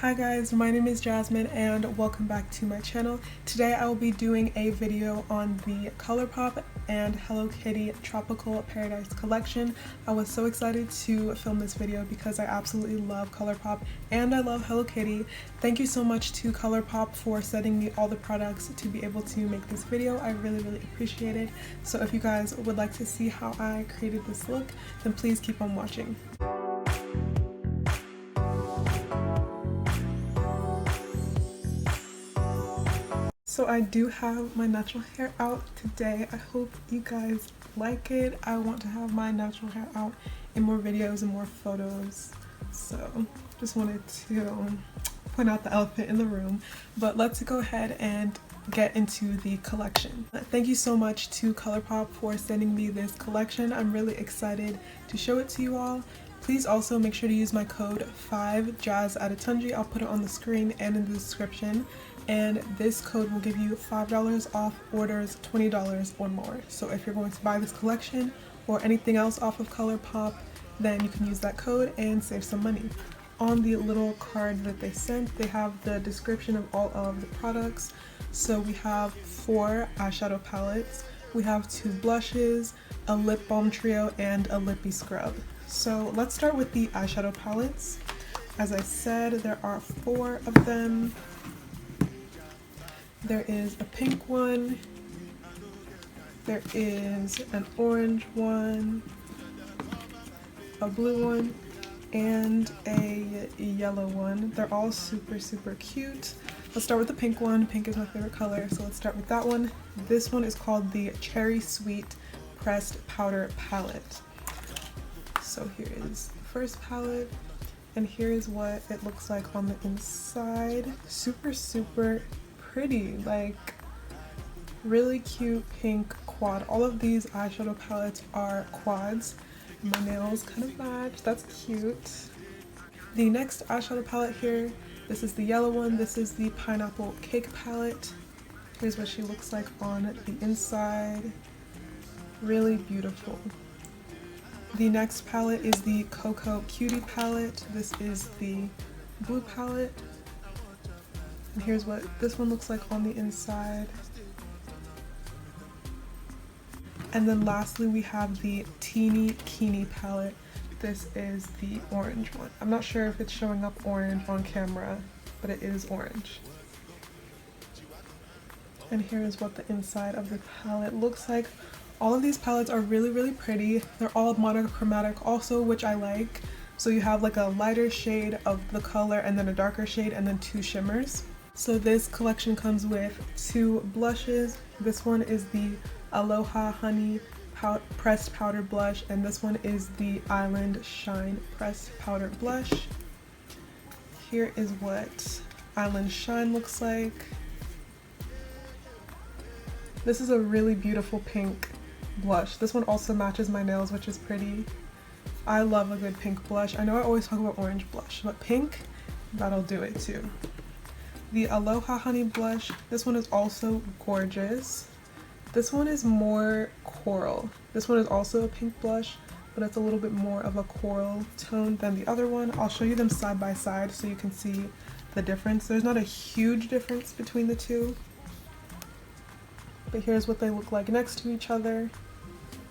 Hi guys, my name is Jasmine and welcome back to my channel. Today I will be doing a video on the Colourpop and Hello Kitty Tropical Paradise collection. I was so excited to film this video because I absolutely love Colourpop and I love Hello Kitty. Thank you so much to Colourpop for sending me all the products to be able to make this video. I really appreciate it. So if you guys would like to see how I created this look, then please keep on watching. So I do have my natural hair out today. I hope you guys like it. I want to have my natural hair out in more videos and more photos. So just wanted to point out the elephant in the room. But let's go ahead and get into the collection. Thank you so much to Colourpop for sending me this collection. I'm really excited to show it to you all. Please also make sure to use my code 5JAZZATATUNJI. I'll put it on the screen and in the description. And this code will give you $5 off orders $20 or more. So if you're going to buy this collection or anything else off of Colourpop, then you can use that code and save some money. On the little card that they sent, they have the description of all of the products. So we have 4 eyeshadow palettes, we have 2 blushes, a lip balm trio, and a lippy scrub. So let's start with the eyeshadow palettes. As I said, there are 4 of them. There is a pink one, there is an orange one, a blue one, and a yellow one. They're all super cute. Let's start with the pink one. Pink is my favorite color, so let's start with that one. This one is called the Cherry Sweet Pressed Powder Palette. So here is the first palette, and here is what it looks like on the inside. Super pretty, like really cute pink quad. All of these eyeshadow palettes are quads. My nails kind of match. That's cute. The next eyeshadow palette here, this is the yellow one. This is the Pineapple Cake palette. Here's what she looks like on the inside. Really beautiful. The next palette is the Cocoa Cutie palette. This is the blue palette. And here's what this one looks like on the inside. And then lastly, we have the Teeny Keeny palette. This is the orange one. I'm not sure if it's showing up orange on camera, but it is orange. And here is what the inside of the palette looks like. All of these palettes are really pretty. They're all monochromatic also, which I like. So you have like a lighter shade of the color and then a darker shade and then 2 shimmers. So this collection comes with 2 blushes. This one is the Aloha Honey Pressed Powder Blush, and this one is the Island Shine Pressed Powder Blush. Here is what Island Shine looks like. This is a really beautiful pink blush. This one also matches my nails, which is pretty. I love a good pink blush. I know I always talk about orange blush, but pink, that'll do it too. The Aloha Honey blush, this one is also gorgeous. This one is more coral. This one is also a pink blush, but it's a little bit more of a coral tone than the other one. I'll show you them side by side so you can see the difference. There's not a huge difference between the two, but here's what they look like next to each other.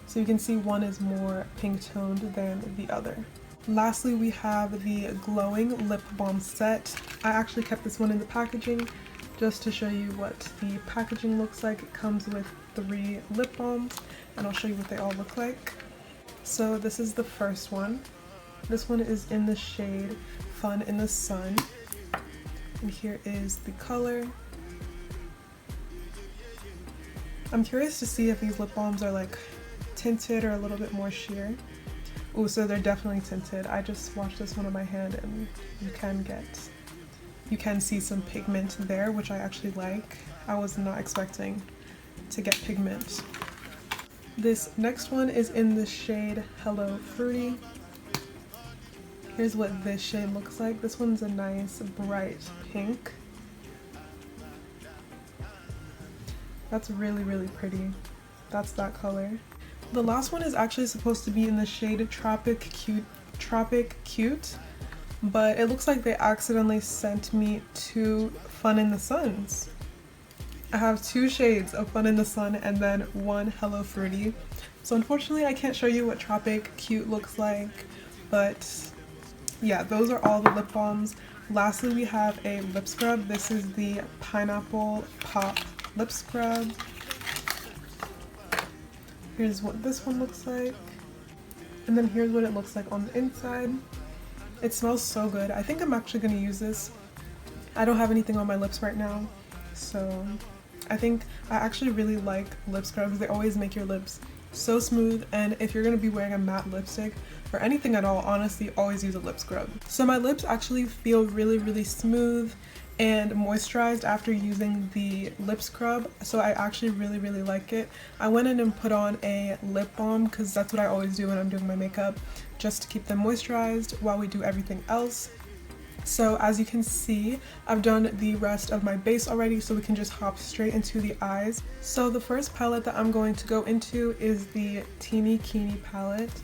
So you can see one is more pink toned than the other. Lastly, we have the Glowing Lip Balm set. I actually kept this one in the packaging just to show you what the packaging looks like. It comes with 3 lip balms, and I'll show you what they all look like. So this is the first one. This one is in the shade Fun in the Sun. And here is the color. I'm curious to see if these lip balms are like tinted or a little bit more sheer. Ooh, so they're definitely tinted. I just swatched this one on my hand and you can see some pigment there, which I actually like. I was not expecting to get pigment. This next one is in the shade Hello Fruity. Here's what this shade looks like. This one's a nice bright pink. That's really pretty. That's that color. The last one is actually supposed to be in the shade Tropic Cute, but it looks like they accidentally sent me 2 Fun in the Suns. I have 2 shades of Fun in the Sun and then 1 Hello Fruity. So unfortunately I can't show you what Tropic Cute looks like, but yeah, those are all the lip balms. Lastly, we have a lip scrub. This is the Pineapple Pop lip scrub. Here's what this one looks like. And then here's what it looks like on the inside. It smells so good. I think I'm actually going to use this. I don't have anything on my lips right now, so I think I actually really like lip scrubs. They always make your lips so smooth, and if you're going to be wearing a matte lipstick or anything at all, honestly, always use a lip scrub. So my lips actually feel really smooth and moisturized after using the lip scrub, so I actually really like it. I went in and put on a lip balm because that's what I always do when I'm doing my makeup, just to keep them moisturized while we do everything else. So as you can see, I've done the rest of my base already, so we can just hop straight into the eyes. So the first palette that I'm going to go into is the Teeny Keeny palette,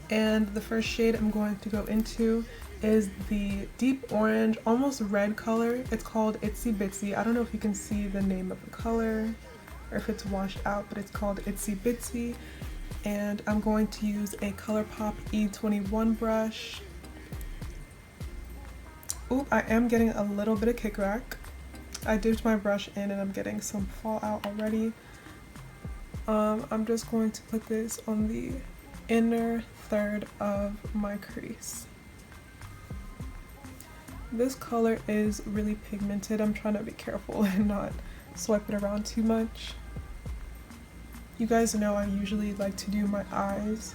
and the first shade I'm going to go into is the deep orange, almost red color. It's called Itsy Bitsy. I don't know if you can see the name of the color or if it's washed out, but it's called Itsy Bitsy. And I'm going to use a Colourpop E21 brush. Oop, I am getting a little bit of kickback. I dipped my brush in and I'm getting some fallout already. I'm just going to put this on the inner third of my crease. This color is really pigmented. I'm trying to be careful and not swipe it around too much. You guys know I usually like to do my eyes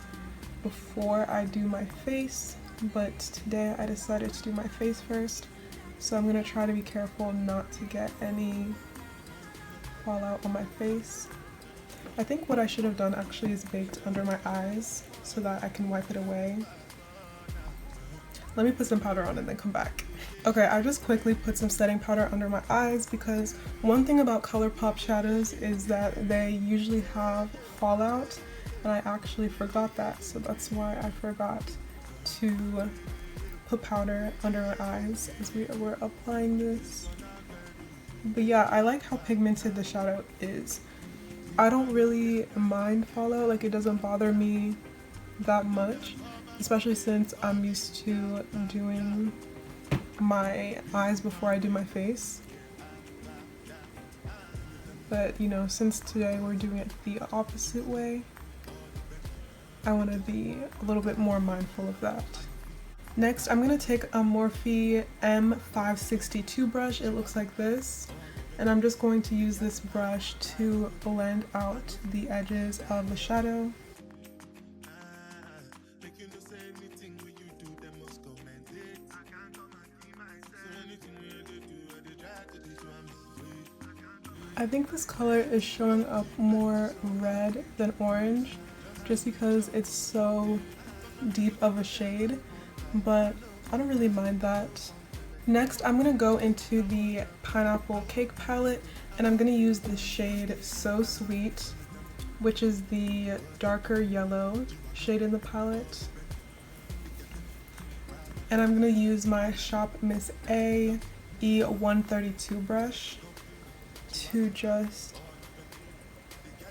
before I do my face, but today I decided to do my face first, so I'm gonna try to be careful not to get any fallout on my face. I think what I should have done actually is baked under my eyes so that I can wipe it away. Let me put some powder on and then come back. Okay, I just quickly put some setting powder under my eyes because one thing about Colourpop shadows is that they usually have fallout, and I actually forgot that, so that's why I forgot to put powder under my eyes as we were applying this. But yeah, I like how pigmented the shadow is. I don't really mind fallout, like it doesn't bother me that much, especially since I'm used to doing my eyes before I do my face. But you know, since today we're doing it the opposite way, I want to be a little bit more mindful of that. Next, I'm going to take a Morphe M562 brush. It looks like this. And I'm just going to use this brush to blend out the edges of the shadow. I think this color is showing up more red than orange just because it's so deep of a shade, but I don't really mind that. Next, I'm going to go into the Pineapple Cake palette, and I'm going to use the shade So Sweet, which is the darker yellow shade in the palette. And I'm going to use my Shop Miss A E132 brush to just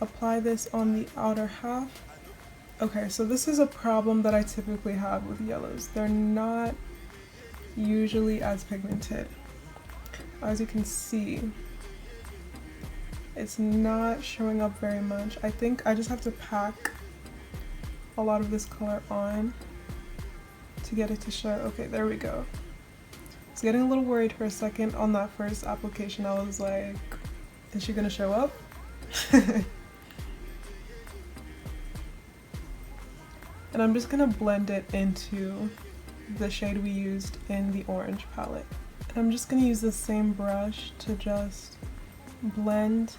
apply this on the outer half. Okay, so this is a problem that I typically have with yellows. They're not usually as pigmented. As you can see, it's not showing up very much. I think I just have to pack a lot of this color on to get it to show. Okay, there we go. I was getting a little worried for a second on that first application. I was like, is she gonna show up? And I'm just gonna blend it into the shade we used in the orange palette. And I'm just gonna use the same brush to just blend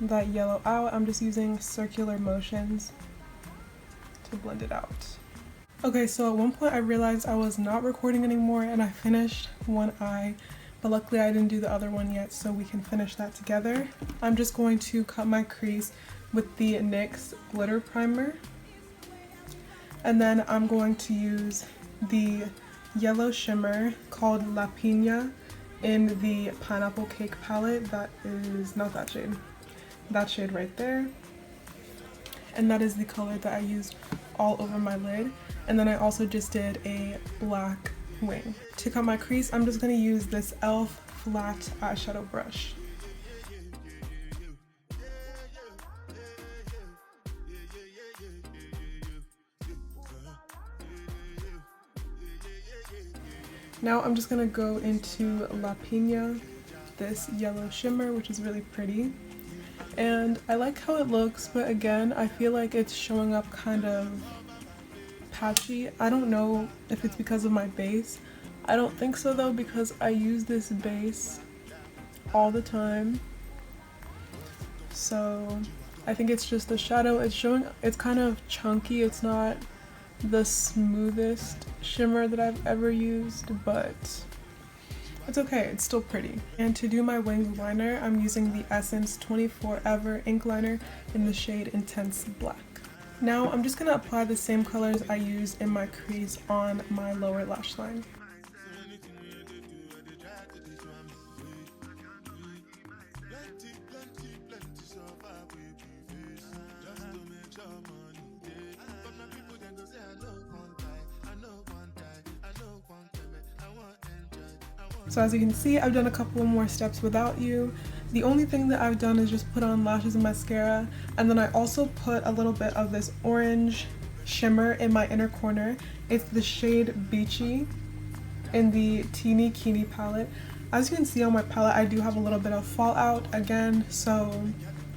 that yellow out. I'm just using circular motions to blend it out. Okay, so at one point I realized I was not recording anymore and I finished one eye, but luckily I didn't do the other one yet, so we can finish that together. I'm just going to cut my crease with the NYX glitter primer, and then I'm going to use the yellow shimmer called La Pina in the Pineapple Cake palette. That is not that shade. That shade right there. And that is the color that I used all over my lid. And then I also just did a black wing. To cut my crease, I'm just going to use this e.l.f. flat eyeshadow brush. Now I'm just going to go into La Pina, this yellow shimmer, which is really pretty. And I like how it looks, but again, I feel like it's showing up kind of patchy. I don't know if it's because of my base. I don't think so though, because I use this base all the time. So I think it's just the shadow. It's kind of chunky. It's not the smoothest shimmer that I've ever used, but it's okay, it's still pretty. And to do my wing liner, I'm using the Essence 24 Ever ink liner in the shade Intense Black. Now I'm just going to apply the same colors I used in my crease on my lower lash line. So as you can see, I've done a couple more steps without you. The only thing that I've done is just put on lashes and mascara, and then I also put a little bit of this orange shimmer in my inner corner. It's the shade Beachy in the Teeny Keeny palette. As you can see on my palette, I do have a little bit of fallout again, so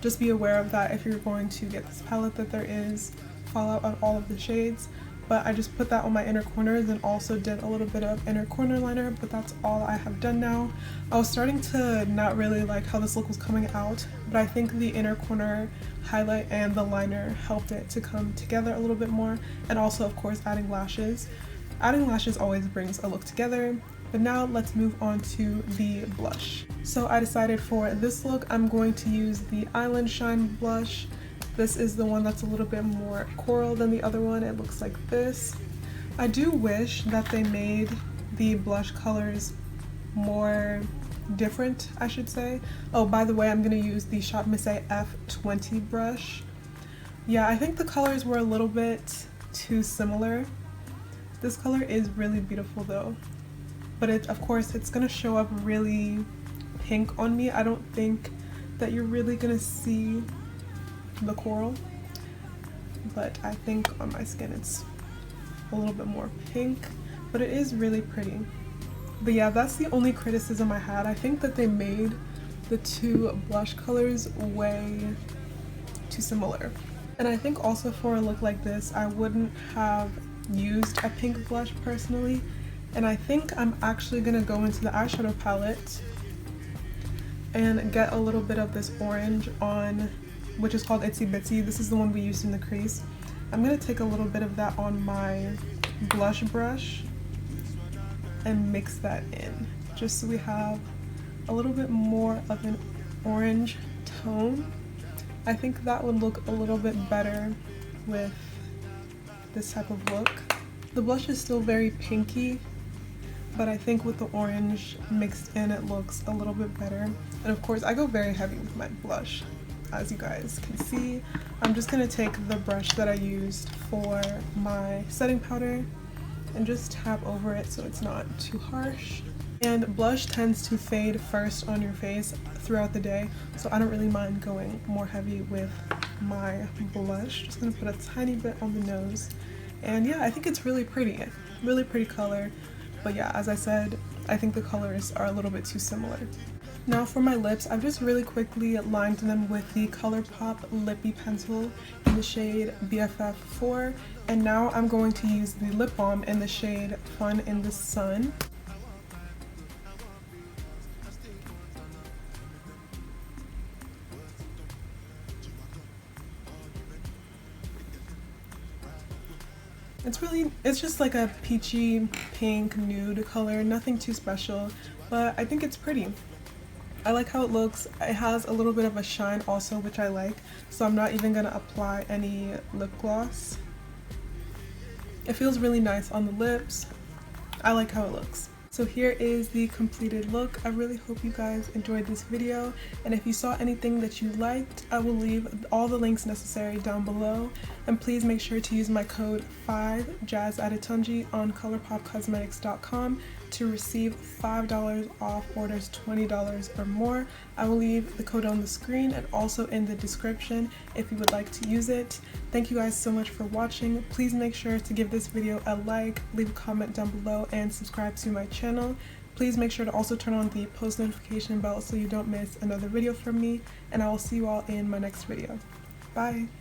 just be aware of that if you're going to get this palette, that there is fallout on all of the shades. But I just put that on my inner corners and also did a little bit of inner corner liner, but that's all I have done now. I was starting to not really like how this look was coming out, but I think the inner corner highlight and the liner helped it to come together a little bit more, and also of course adding lashes. Adding lashes always brings a look together. But now let's move on to the blush. So I decided for this look I'm going to use the Island Shine blush. This is the one that's a little bit more coral than the other one. It looks like this. I do wish that they made the blush colors more different, I should say. Oh, by the way, I'm going to use the Shop Miss A F20 brush. Yeah, I think the colors were a little bit too similar. This color is really beautiful though. But of course, it's going to show up really pink on me. I don't think that you're really going to see the coral, but I think on my skin it's a little bit more pink, but it is really pretty. But yeah, that's the only criticism I had. I think that they made the two blush colors way too similar. And I think also for a look like this, I wouldn't have used a pink blush personally. And I think I'm actually gonna go into the eyeshadow palette and get a little bit of this orange on, which is called Itsy Bitsy. This is the one we used in the crease. I'm gonna take a little bit of that on my blush brush and mix that in, just so we have a little bit more of an orange tone. I think that would look a little bit better with this type of look. The blush is still very pinky, but I think with the orange mixed in, it looks a little bit better. And of course, I go very heavy with my blush. As you guys can see, I'm just gonna take the brush that I used for my setting powder and just tap over it so it's not too harsh. And blush tends to fade first on your face throughout the day, so I don't really mind going more heavy with my blush. Just gonna put a tiny bit on the nose. And yeah, I think it's really pretty color. But yeah, as I said, I think the colors are a little bit too similar. Now for my lips, I've just really quickly lined them with the Colourpop Lippy Pencil in the shade BFF4. And now I'm going to use the lip balm in the shade Fun in the Sun. It's just like a peachy pink nude color, nothing too special, but I think it's pretty. I like how it looks. It has a little bit of a shine also, which I like, so I'm not even gonna apply any lip gloss. It feels really nice on the lips. I like how it looks. So here is the completed look. I really hope you guys enjoyed this video, and if you saw anything that you liked, I will leave all the links necessary down below, and please make sure to use my code 5JAZZADETUNJI on colourpopcosmetics.com to receive $5 off orders $20 or more. I will leave the code on the screen and also in the description if you would like to use it. Thank you guys so much for watching. Please make sure to give this video a like, leave a comment down below, and subscribe to my channel. Please make sure to also turn on the post notification bell so you don't miss another video from me, and I will see you all in my next video. Bye!